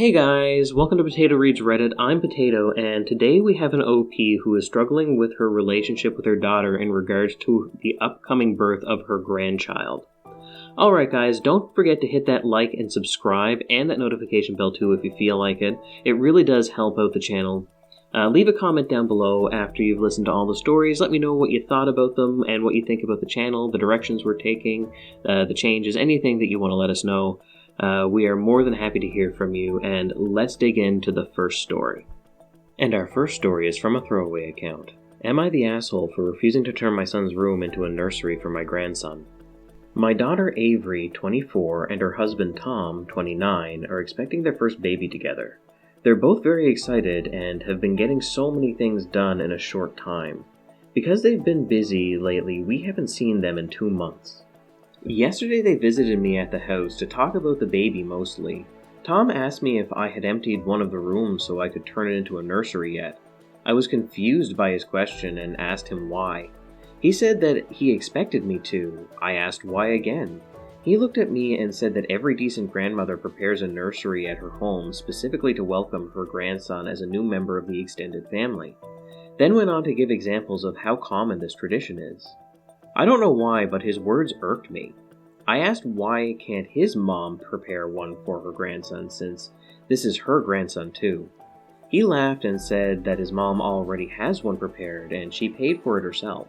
Hey guys, welcome to Potato Reads Reddit. I'm Potato, and today we have an OP who is struggling with her relationship with her daughter in regards to the upcoming birth of her grandchild. Alright guys, don't forget to hit that like and subscribe, and that notification bell too if you feel like it. It really does help out the channel. Leave a comment down below after you've listened to all the stories. Let me know what you thought about them and what you think about the channel, the directions we're taking, the changes, anything that you want to let us know. We are more than happy to hear from you, and let's dig into the first story. And our first story is from a throwaway account. Am I the asshole for refusing to turn my son's room into a nursery for my grandson? My daughter Avery, 24, and her husband Tom, 29, are expecting their first baby together. They're both very excited and have been getting so many things done in a short time. Because they've been busy lately, we haven't seen them in 2 months. Yesterday they visited me at the house to talk about the baby mostly. Tom asked me if I had emptied one of the rooms so I could turn it into a nursery yet. I was confused by his question and asked him why. He said that he expected me to. I asked why again. He looked at me and said that every decent grandmother prepares a nursery at her home specifically to welcome her grandson as a new member of the extended family. Then went on to give examples of how common this tradition is. I don't know why, but his words irked me. I asked why can't his mom prepare one for her grandson since this is her grandson too. He laughed and said that his mom already has one prepared and she paid for it herself.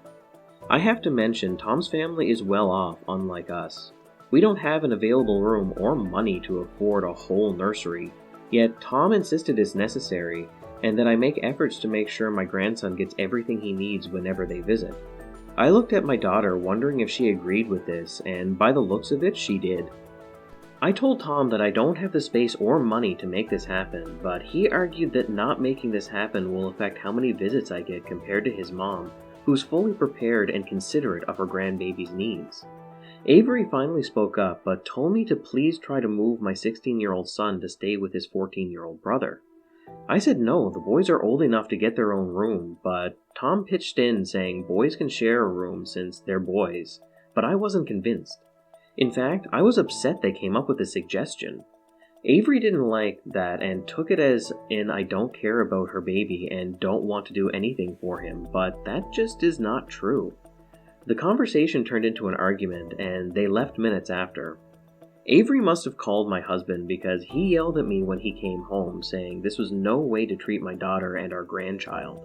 I have to mention Tom's family is well off, unlike us. We don't have an available room or money to afford a whole nursery, yet Tom insisted it's necessary and that I make efforts to make sure my grandson gets everything he needs whenever they visit. I looked at my daughter wondering if she agreed with this, and by the looks of it, she did. I told Tom that I don't have the space or money to make this happen, but he argued that not making this happen will affect how many visits I get compared to his mom, who's fully prepared and considerate of her grandbaby's needs. Avery finally spoke up, but told me to please try to move my 16-year-old son to stay with his 14-year-old brother. I said no, the boys are old enough to get their own room, but Tom pitched in saying boys can share a room since they're boys, but I wasn't convinced. In fact, I was upset they came up with this suggestion. Avery didn't like that and took it as in I don't care about her baby and don't want to do anything for him, but that just is not true. The conversation turned into an argument and they left minutes after. Avery must have called my husband because he yelled at me when he came home, saying this was no way to treat my daughter and our grandchild.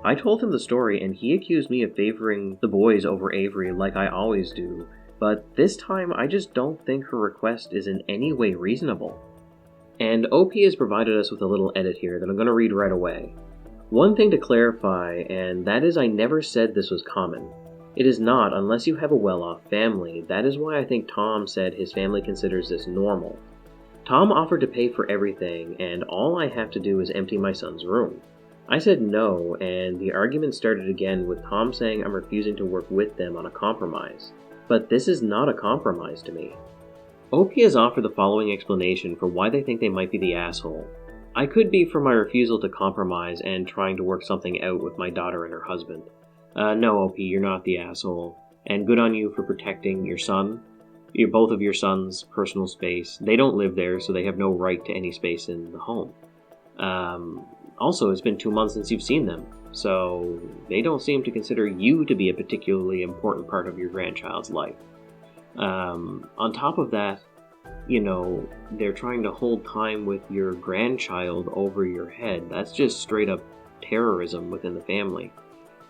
I told him the story and he accused me of favoring the boys over Avery like I always do, but this time I just don't think her request is in any way reasonable. And OP has provided us with a little edit here that I'm going to read right away. One thing to clarify, and that is I never said this was common. It is not unless you have a well-off family. That is why I think Tom said his family considers this normal. Tom offered to pay for everything, and all I have to do is empty my son's room. I said no, and the argument started again with Tom saying I'm refusing to work with them on a compromise. But this is not a compromise to me. OP has offered the following explanation for why they think they might be the asshole. I could be for my refusal to compromise and trying to work something out with my daughter and her husband. No, OP, you're not the asshole. And good on you for protecting your son. Both of your son's personal space. They don't live there, so they have no right to any space in the home. Also, it's been 2 months since you've seen them, so they don't seem to consider you to be a particularly important part of your grandchild's life. On top of that, they're trying to hold time with your grandchild over your head. That's just straight up terrorism within the family.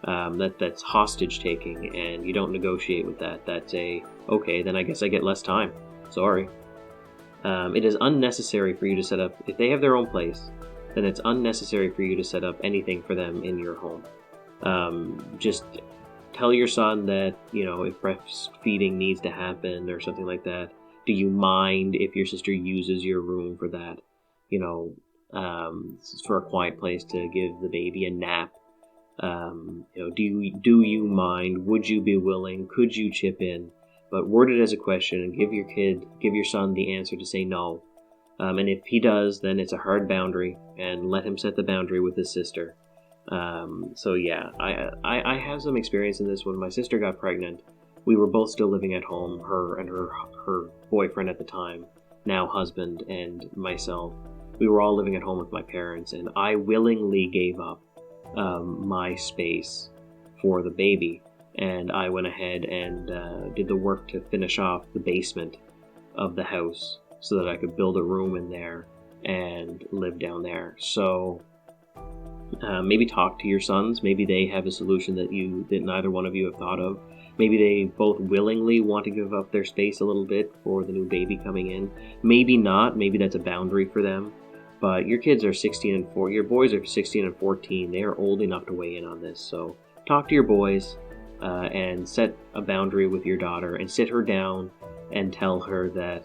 That's hostage taking, and you don't negotiate with that. That's okay, then I guess I get less time. Sorry. It is unnecessary for you to set up, if they have their own place, then it's unnecessary for you to set up anything for them in your home. Just tell your son that, if breastfeeding needs to happen or something like that, do you mind if your sister uses your room for that? For a quiet place to give the baby a nap. Do you mind? Would you be willing? Could you chip in? But word it as a question and give your son the answer to say no. And if he does, then it's a hard boundary, and let him set the boundary with his sister. So yeah, I have some experience in this. When my sister got pregnant, we were both still living at home, her and her boyfriend at the time, now husband, and myself. we were all living at home with my parents, and I willingly gave up my space for the baby, and I went ahead and did the work to finish off the basement of the house so that I could build a room in there and live down there. So maybe talk to your sons. Maybe they have a solution that neither one of you have thought of. Maybe they both willingly want to give up their space a little bit for the new baby coming in. Maybe not. Maybe that's a boundary for them. But your kids are 16 and 4. Your boys are 16 and 14. They are old enough to weigh in on this. So talk to your boys and set a boundary with your daughter and sit her down and tell her that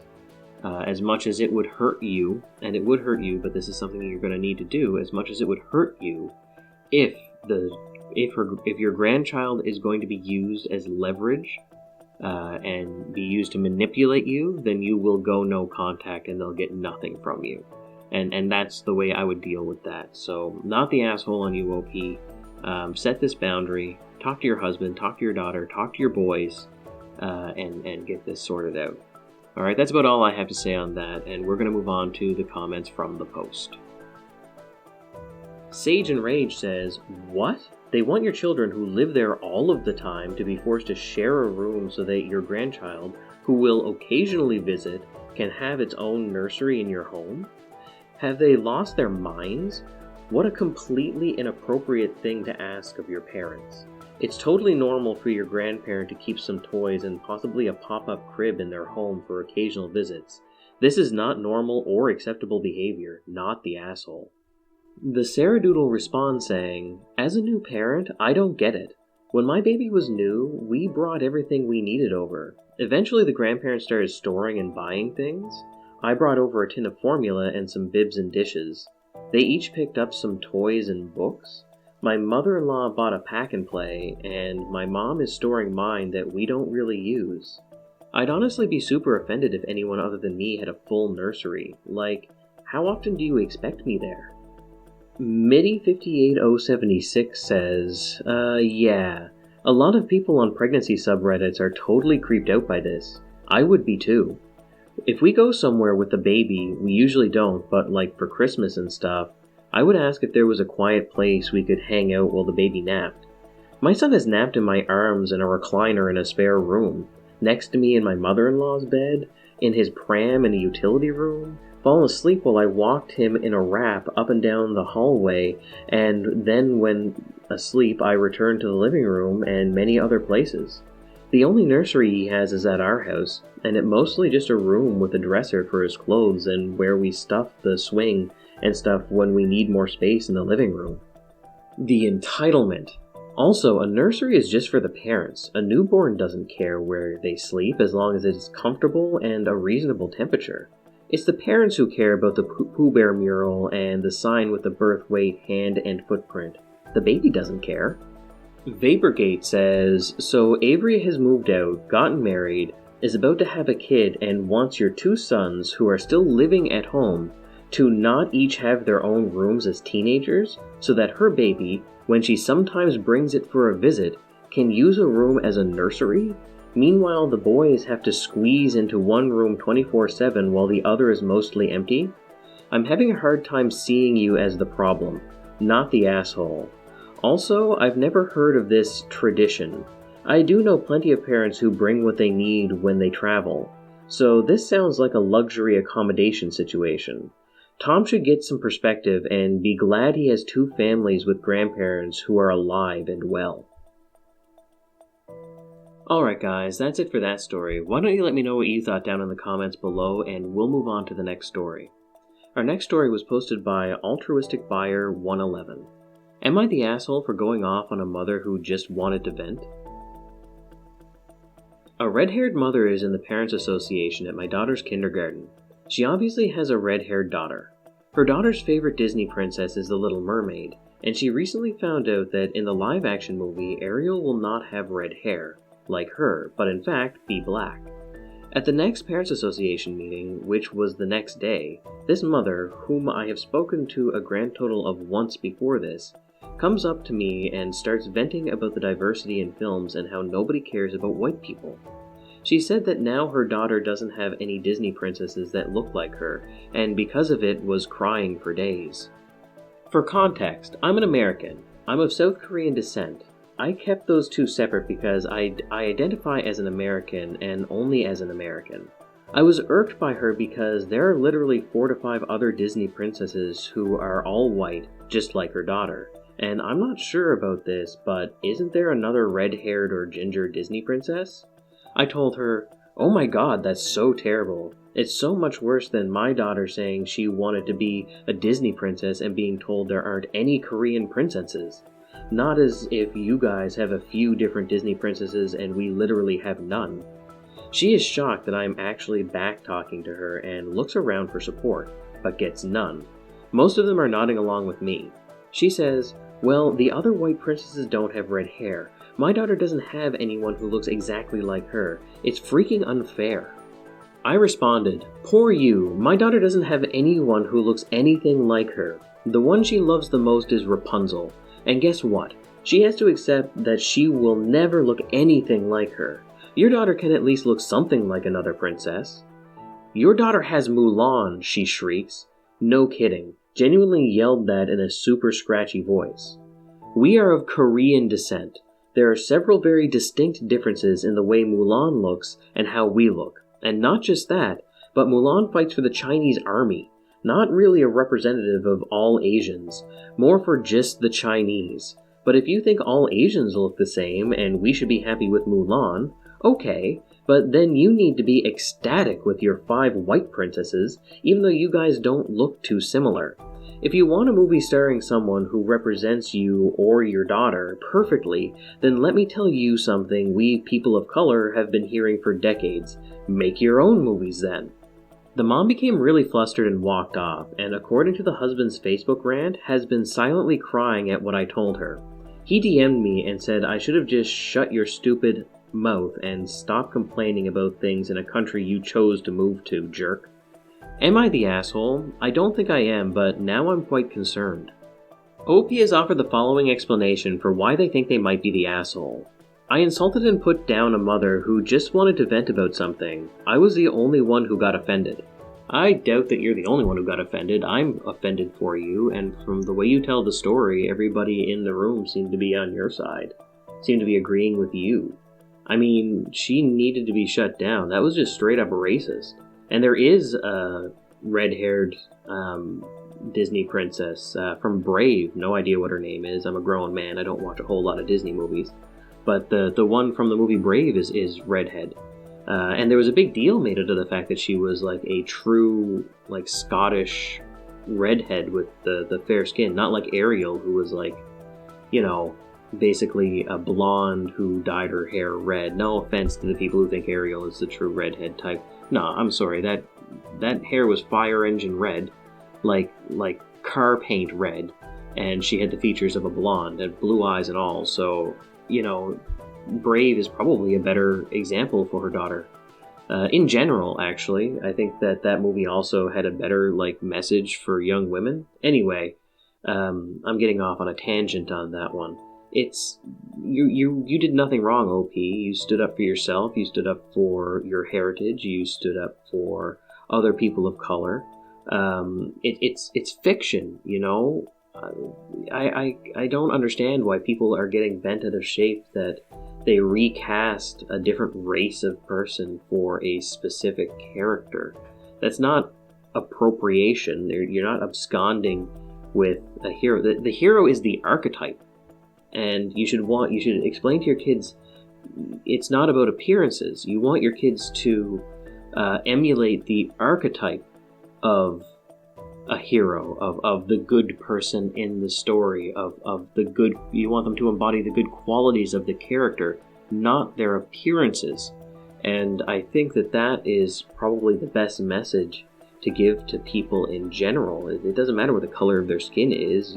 as much as it would hurt you, and it would hurt you, but this is something you're going to need to do, as much as it would hurt you, if your grandchild is going to be used as leverage and be used to manipulate you, then you will go no contact and they'll get nothing from you. And that's the way I would deal with that. So, not the asshole on you, OP. Set this boundary. Talk to your husband, talk to your daughter, talk to your boys, and get this sorted out. Alright, that's about all I have to say on that, and we're going to move on to the comments from the post. Sage and Rage says, "What? They want your children who live there all of the time to be forced to share a room so that your grandchild, who will occasionally visit, can have its own nursery in your home? Have they lost their minds? What a completely inappropriate thing to ask of your parents. It's totally normal for your grandparent to keep some toys and possibly a pop-up crib in their home for occasional visits. This is not normal or acceptable behavior, not the asshole." The Saradoodle responds saying, "As a new parent, I don't get it. When my baby was new, we brought everything we needed over. Eventually the grandparents started storing and buying things. I brought over a tin of formula and some bibs and dishes. They each picked up some toys and books. My mother-in-law bought a pack-and-play, and my mom is storing mine that we don't really use. I'd honestly be super offended if anyone other than me had a full nursery. Like, how often do you expect me there?" Mitty58076 says, yeah, a lot of people on pregnancy subreddits are totally creeped out by this. I would be too. If we go somewhere with the baby, we usually don't, but like for Christmas and stuff, I would ask if there was a quiet place we could hang out while the baby napped. My son has napped in my arms in a recliner in a spare room, next to me in my mother-in-law's bed, in his pram in a utility room, fallen asleep while I walked him in a wrap up and down the hallway, and then when asleep I returned to the living room and many other places. The only nursery he has is at our house, and it mostly just a room with a dresser for his clothes and where we stuff the swing and stuff when we need more space in the living room. The entitlement. Also, a nursery is just for the parents. A newborn doesn't care where they sleep as long as it is comfortable and a reasonable temperature. It's the parents who care about the Pooh Bear mural and the sign with the birth weight, hand, and footprint. The baby doesn't care. Vaporgate says, "So Avery has moved out, gotten married, is about to have a kid, and wants your two sons, who are still living at home, to not each have their own rooms as teenagers, so that her baby, when she sometimes brings it for a visit, can use a room as a nursery? Meanwhile, the boys have to squeeze into one room 24/7 while the other is mostly empty? I'm having a hard time seeing you as the problem, not the asshole. Also, I've never heard of this tradition. I do know plenty of parents who bring what they need when they travel, so this sounds like a luxury accommodation situation. Tom should get some perspective and be glad he has two families with grandparents who are alive and well." Alright guys, that's it for that story. Why don't you let me know what you thought down in the comments below, and we'll move on to the next story. Our next story was posted by Altruistic Buyer 111. Am I the asshole for going off on a mother who just wanted to vent? A red-haired mother is in the Parents Association at my daughter's kindergarten. She obviously has a red-haired daughter. Her daughter's favorite Disney princess is the Little Mermaid, and she recently found out that in the live-action movie, Ariel will not have red hair, like her, but in fact be black. At the next Parents Association meeting, which was the next day, this mother, whom I have spoken to a grand total of once before this, comes up to me and starts venting about the diversity in films and how nobody cares about white people. She said that now her daughter doesn't have any Disney princesses that look like her, and because of it was crying for days. For context, I'm an American. I'm of South Korean descent. I kept those two separate because I identify as an American and only as an American. I was irked by her because there are literally 4 to 5 other Disney princesses who are all white, just like her daughter. And I'm not sure about this, but isn't there another red-haired or ginger Disney princess? I told her, "Oh my god, that's so terrible. It's so much worse than my daughter saying she wanted to be a Disney princess and being told there aren't any Korean princesses. Not as if you guys have a few different Disney princesses and we literally have none." She is shocked that I'm actually back-talking to her and looks around for support, but gets none. Most of them are nodding along with me. She says, "Well, the other white princesses don't have red hair. My daughter doesn't have anyone who looks exactly like her. It's freaking unfair." I responded, "Poor you. My daughter doesn't have anyone who looks anything like her. The one she loves the most is Rapunzel. And guess what? She has to accept that she will never look anything like her. Your daughter can at least look something like another princess." "Your daughter has Mulan," she shrieks. No kidding. Genuinely yelled that in a super scratchy voice. We are of Korean descent. There are several very distinct differences in the way Mulan looks and how we look. And not just that, but Mulan fights for the Chinese army. Not really a representative of all Asians, more for just the Chinese. But if you think all Asians look the same and we should be happy with Mulan, okay, but then you need to be ecstatic with your 5 white princesses, even though you guys don't look too similar. If you want a movie starring someone who represents you or your daughter perfectly, then let me tell you something we people of color have been hearing for decades. Make your own movies then. The mom became really flustered and walked off, and according to the husband's Facebook rant, has been silently crying at what I told her. He DM'd me and said I should have just shut your stupid mouth and stop complaining about things in a country you chose to move to, jerk. Am I the asshole? I don't think I am, but now I'm quite concerned. OP has offered the following explanation for why they think they might be the asshole. I insulted and put down a mother who just wanted to vent about something. I was the only one who got offended. I doubt that you're the only one who got offended. I'm offended for you, and from the way you tell the story, everybody in the room seemed to be on your side. Seemed to be agreeing with you. I mean, she needed to be shut down. That was just straight up racist. And there is a red-haired Disney princess from Brave. No idea what her name is. I'm a grown man. I don't watch a whole lot of Disney movies. But the one from the movie Brave is redhead. And there was a big deal made out of the fact that she was like a true like Scottish redhead with the fair skin. Not like Ariel, who was like, you know, basically a blonde who dyed her hair red. No offense to the people who think Ariel is the true redhead type. No, I'm sorry. That hair was fire engine red, like car paint red, and she had the features of a blonde and blue eyes and all. So, you know, Brave is probably a better example for her daughter. In general, actually, I think that movie also had a better like message for young women. Anyway, I'm getting off on a tangent on that one. It's you did nothing wrong, OP. You stood up for yourself. You stood up for your heritage. You stood up for other people of color. It's fiction, you know. I don't understand why people are getting bent out of shape that they recast a different race of person for a specific character. That's not appropriation. You're not absconding with a hero. The hero is the archetype. And you should explain to your kids it's not about appearances. You want your kids to emulate the archetype of a hero, of the good person in the story, of the good. You want them to embody the good qualities of the character, not their appearances. And I think that is probably the best message to give to people in general. It doesn't matter what the color of their skin is.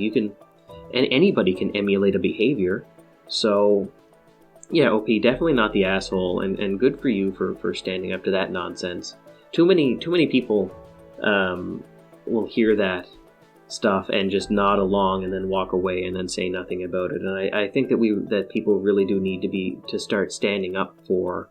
And anybody can emulate a behavior. So, yeah, OP, definitely not the asshole, and good for you for standing up to that nonsense. Too many people will hear that stuff and just nod along and then walk away and then say nothing about it. And I think that people really do need to start standing up for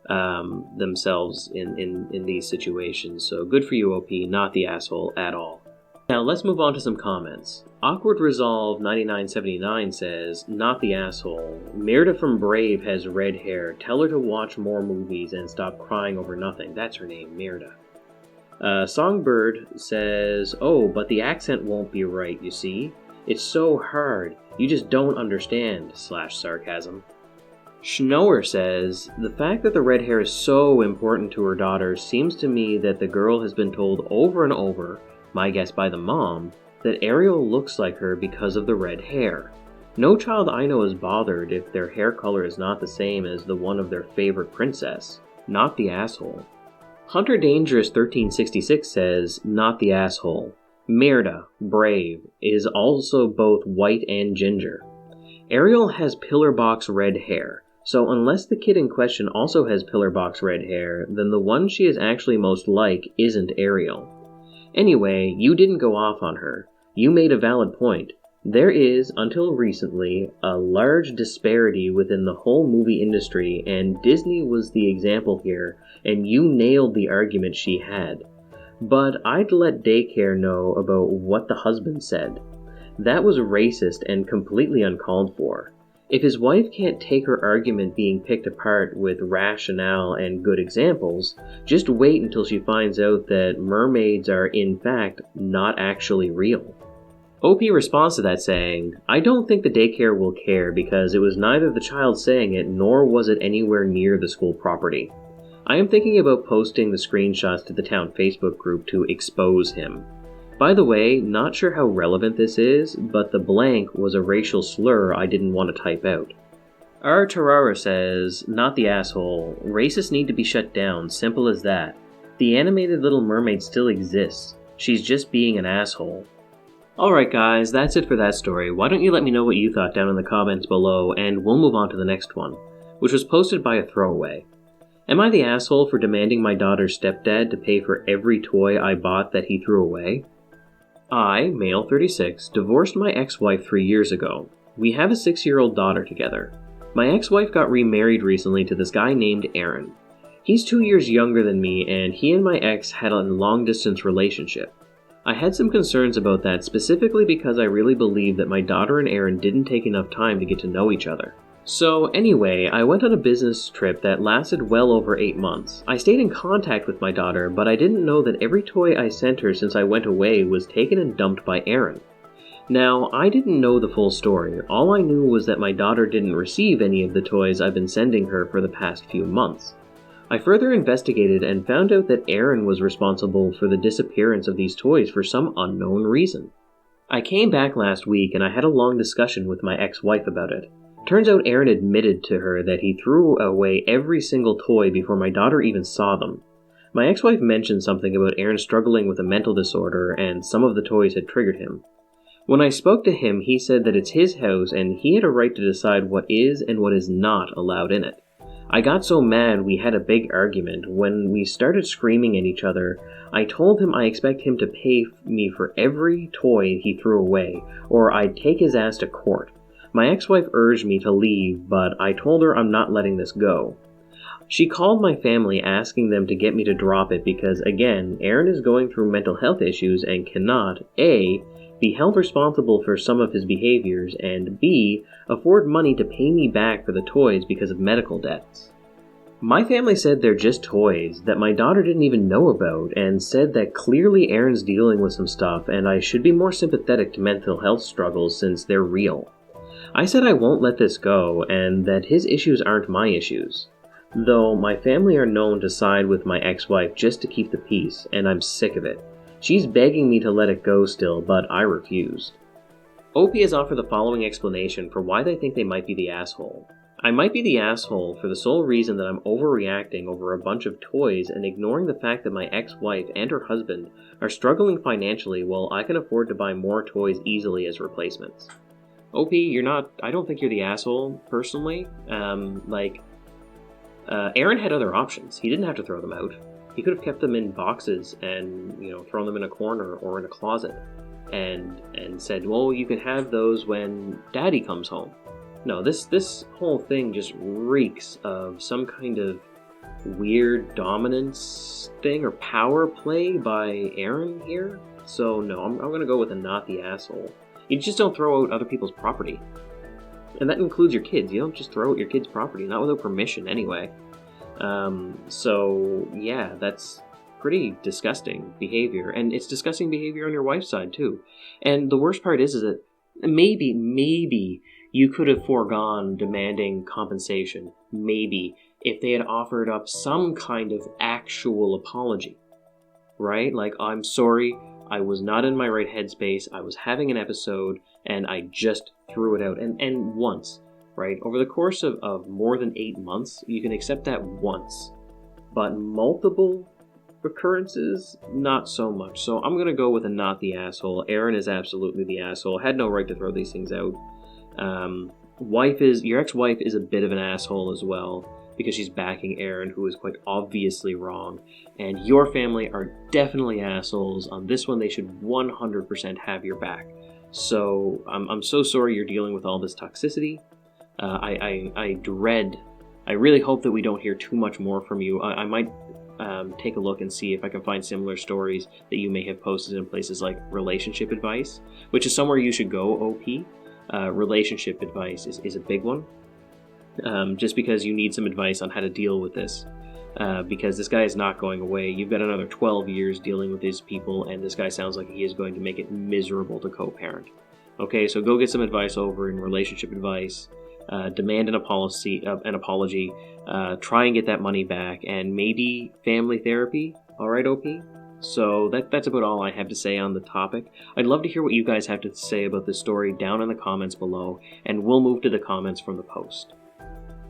themselves in these situations. So good for you, OP, not the asshole at all. Now let's move on to some comments. Awkward Resolve 9979 says, not the asshole. Merida from Brave has red hair. Tell her to watch more movies and stop crying over nothing. That's her name, Merida. Songbird says, oh, but the accent won't be right, you see? It's so hard. You just don't understand, /sarcasm. Schnoer says, the fact that the red hair is so important to her daughter seems to me that the girl has been told over and over, my guess by the mom, that Ariel looks like her because of the red hair. No child I know is bothered if their hair color is not the same as the one of their favorite princess. Not the asshole. Hunter Dangerous 1366 says, not the asshole. Merida, Brave, is also both white and ginger. Ariel has pillar box red hair, so unless the kid in question also has pillar box red hair, then the one she is actually most like isn't Ariel. Anyway, you didn't go off on her. You made a valid point. There is, until recently, a large disparity within the whole movie industry, and Disney was the example here, and you nailed the argument she had. But I'd let Daycare know about what the husband said. That was racist and completely uncalled for. If his wife can't take her argument being picked apart with rationale and good examples, just wait until she finds out that mermaids are in fact not actually real. OP responds to that saying, I don't think the daycare will care because it was neither the child saying it nor was it anywhere near the school property. I am thinking about posting the screenshots to the town Facebook group to expose him. By the way, not sure how relevant this is, but the blank was a racial slur I didn't want to type out. R. Tarara says, not the asshole. Racists need to be shut down, simple as that. The animated Little Mermaid still exists. She's just being an asshole. Alright guys, that's it for that story. Why don't you let me know what you thought down in the comments below, and we'll move on to the next one, which was posted by a throwaway. Am I the asshole for demanding my daughter's stepdad to pay for every toy I bought that he threw away? I, male 36, divorced my ex-wife 3 years ago. We have a 6-year-old daughter together. My ex-wife got remarried recently to this guy named Aaron. He's 2 years younger than me, and he and my ex had a long-distance relationship. I had some concerns about that specifically because I really believed that my daughter and Aaron didn't take enough time to get to know each other. So anyway, I went on a business trip that lasted well over 8 months. I stayed in contact with my daughter, but I didn't know that every toy I sent her since I went away was taken and dumped by Aaron. Now, I didn't know the full story. All I knew was that my daughter didn't receive any of the toys I've been sending her for the past few months. I further investigated and found out that Aaron was responsible for the disappearance of these toys for some unknown reason. I came back last week and I had a long discussion with my ex-wife about it. Turns out Aaron admitted to her that he threw away every single toy before my daughter even saw them. My ex-wife mentioned something about Aaron struggling with a mental disorder and some of the toys had triggered him. When I spoke to him, he said that it's his house and he had a right to decide what is and what is not allowed in it. I got so mad we had a big argument. When we started screaming at each other, I told him I expect him to pay me for every toy he threw away, or I'd take his ass to court. My ex-wife urged me to leave, but I told her I'm not letting this go. She called my family asking them to get me to drop it because, again, Aaron is going through mental health issues and cannot, A, be held responsible for some of his behaviors, and B, afford money to pay me back for the toys because of medical debts. My family said they're just toys that my daughter didn't even know about, and said that clearly Aaron's dealing with some stuff and I should be more sympathetic to mental health struggles since they're real. I said I won't let this go, and that his issues aren't my issues. Though my family are known to side with my ex-wife just to keep the peace, and I'm sick of it. She's begging me to let it go still, but I refused. OP has offered the following explanation for why they think they might be the asshole. I might be the asshole for the sole reason that I'm overreacting over a bunch of toys and ignoring the fact that my ex-wife and her husband are struggling financially while I can afford to buy more toys easily as replacements. OP, I don't think you're the asshole, personally. Aaron had other options. He didn't have to throw them out. He could have kept them in boxes and, thrown them in a corner or in a closet and said, well, you can have those when Daddy comes home. No, this whole thing just reeks of some kind of weird dominance thing or power play by Aaron here. So no, I'm going to go with a not the asshole. You just don't throw out other people's property. And that includes your kids. You don't just throw out your kids' property, not without permission anyway. So yeah, that's pretty disgusting behavior. And it's disgusting behavior on your wife's side too. And the worst part is that maybe you could have foregone demanding compensation. Maybe if they had offered up some kind of actual apology, right? Like, I'm sorry, I was not in my right headspace, I was having an episode, and I just threw it out. And once, right? Over the course of more than 8 months, you can accept that once. But multiple occurrences, not so much. So I'm going to go with a not the asshole. Aaron is absolutely the asshole. Had no right to throw these things out. Your ex-wife is a bit of an asshole as well, because she's backing Aaron, who is quite obviously wrong. And your family are definitely assholes. On this one, they should 100% have your back. So I'm so sorry you're dealing with all this toxicity. I really hope that we don't hear too much more from you. I might take a look and see if I can find similar stories that you may have posted in places like relationship advice, which is somewhere you should go, OP. Relationship advice is a big one. Just because you need some advice on how to deal with this. Because this guy is not going away. You've got another 12 years dealing with these people, and this guy sounds like he is going to make it miserable to co-parent. Okay, so go get some advice over in relationship advice. Demand an apology. Try and get that money back, and maybe family therapy. All right, OP? So that's about all I have to say on the topic. I'd love to hear what you guys have to say about this story down in the comments below, and we'll move to the comments from the post.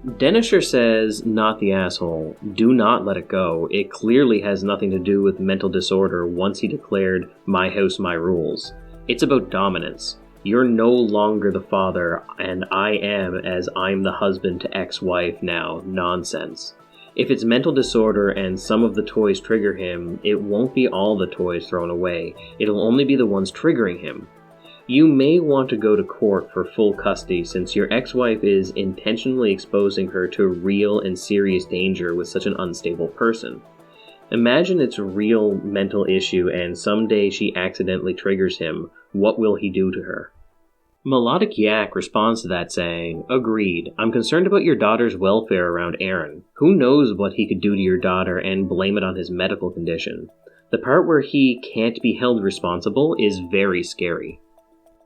Denisher says, not the asshole. Do not let it go. It clearly has nothing to do with mental disorder once he declared, my house, my rules. It's about dominance. You're no longer the father, and I am as I'm the husband to ex-wife now. Nonsense. If it's mental disorder and some of the toys trigger him, it won't be all the toys thrown away. It'll only be the ones triggering him. You may want to go to court for full custody since your ex-wife is intentionally exposing her to real and serious danger with such an unstable person. Imagine it's a real mental issue and someday she accidentally triggers him. What will he do to her? Melodic Yak responds to that saying, agreed. I'm concerned about your daughter's welfare around Aaron. Who knows what he could do to your daughter and blame it on his medical condition. The part where he can't be held responsible is very scary.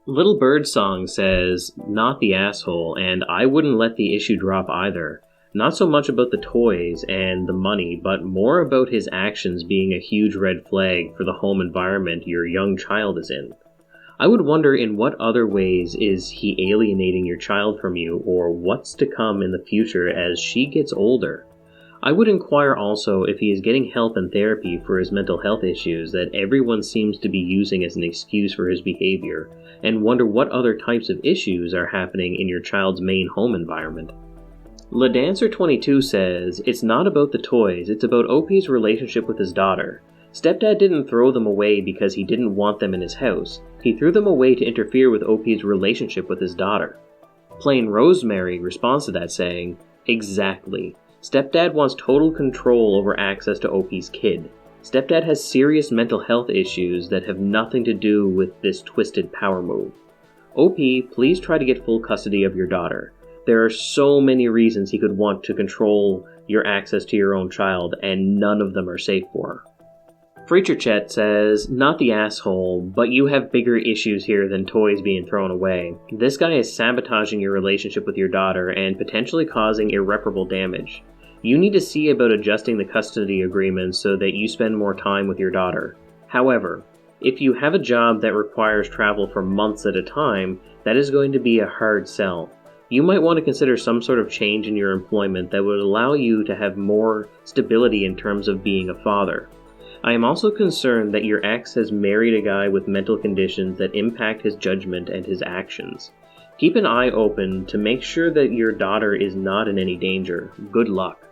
Little Birdsong says, not the asshole, and I wouldn't let the issue drop either. Not so much about the toys and the money, but more about his actions being a huge red flag for the home environment your young child is in. I would wonder in what other ways is he alienating your child from you, or what's to come in the future as she gets older. I would inquire also if he is getting help and therapy for his mental health issues that everyone seems to be using as an excuse for his behavior, and wonder what other types of issues are happening in your child's main home environment. LaDancer22 says, it's not about the toys, it's about OP's relationship with his daughter. Stepdad didn't throw them away because he didn't want them in his house. He threw them away to interfere with OP's relationship with his daughter. Plain Rosemary responds to that saying, exactly. Stepdad wants total control over access to OP's kid. Stepdad has serious mental health issues that have nothing to do with this twisted power move. OP, please try to get full custody of your daughter. There are so many reasons he could want to control your access to your own child, and none of them are safe for her. Preacher Chet says, not the asshole, but you have bigger issues here than toys being thrown away. This guy is sabotaging your relationship with your daughter and potentially causing irreparable damage. You need to see about adjusting the custody agreement so that you spend more time with your daughter. However, if you have a job that requires travel for months at a time, that is going to be a hard sell. You might want to consider some sort of change in your employment that would allow you to have more stability in terms of being a father. I am also concerned that your ex has married a guy with mental conditions that impact his judgment and his actions. Keep an eye open to make sure that your daughter is not in any danger. Good luck.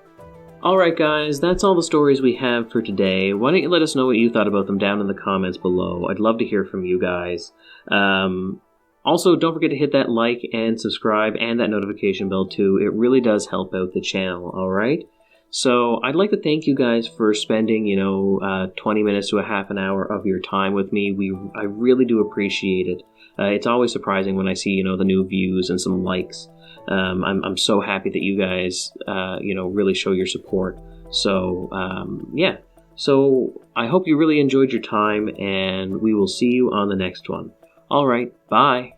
Alright guys, that's all the stories we have for today. Why don't you let us know what you thought about them down in the comments below. I'd love to hear from you guys. Also, don't forget to hit that like and subscribe and that notification bell too. It really does help out the channel, alright? So I'd like to thank you guys for spending, 20 minutes to a half an hour of your time with me. I really do appreciate it. It's always surprising when I see, the new views and some likes. I'm so happy that you guys, really show your support. So, yeah. So I hope you really enjoyed your time, and we will see you on the next one. All right. Bye.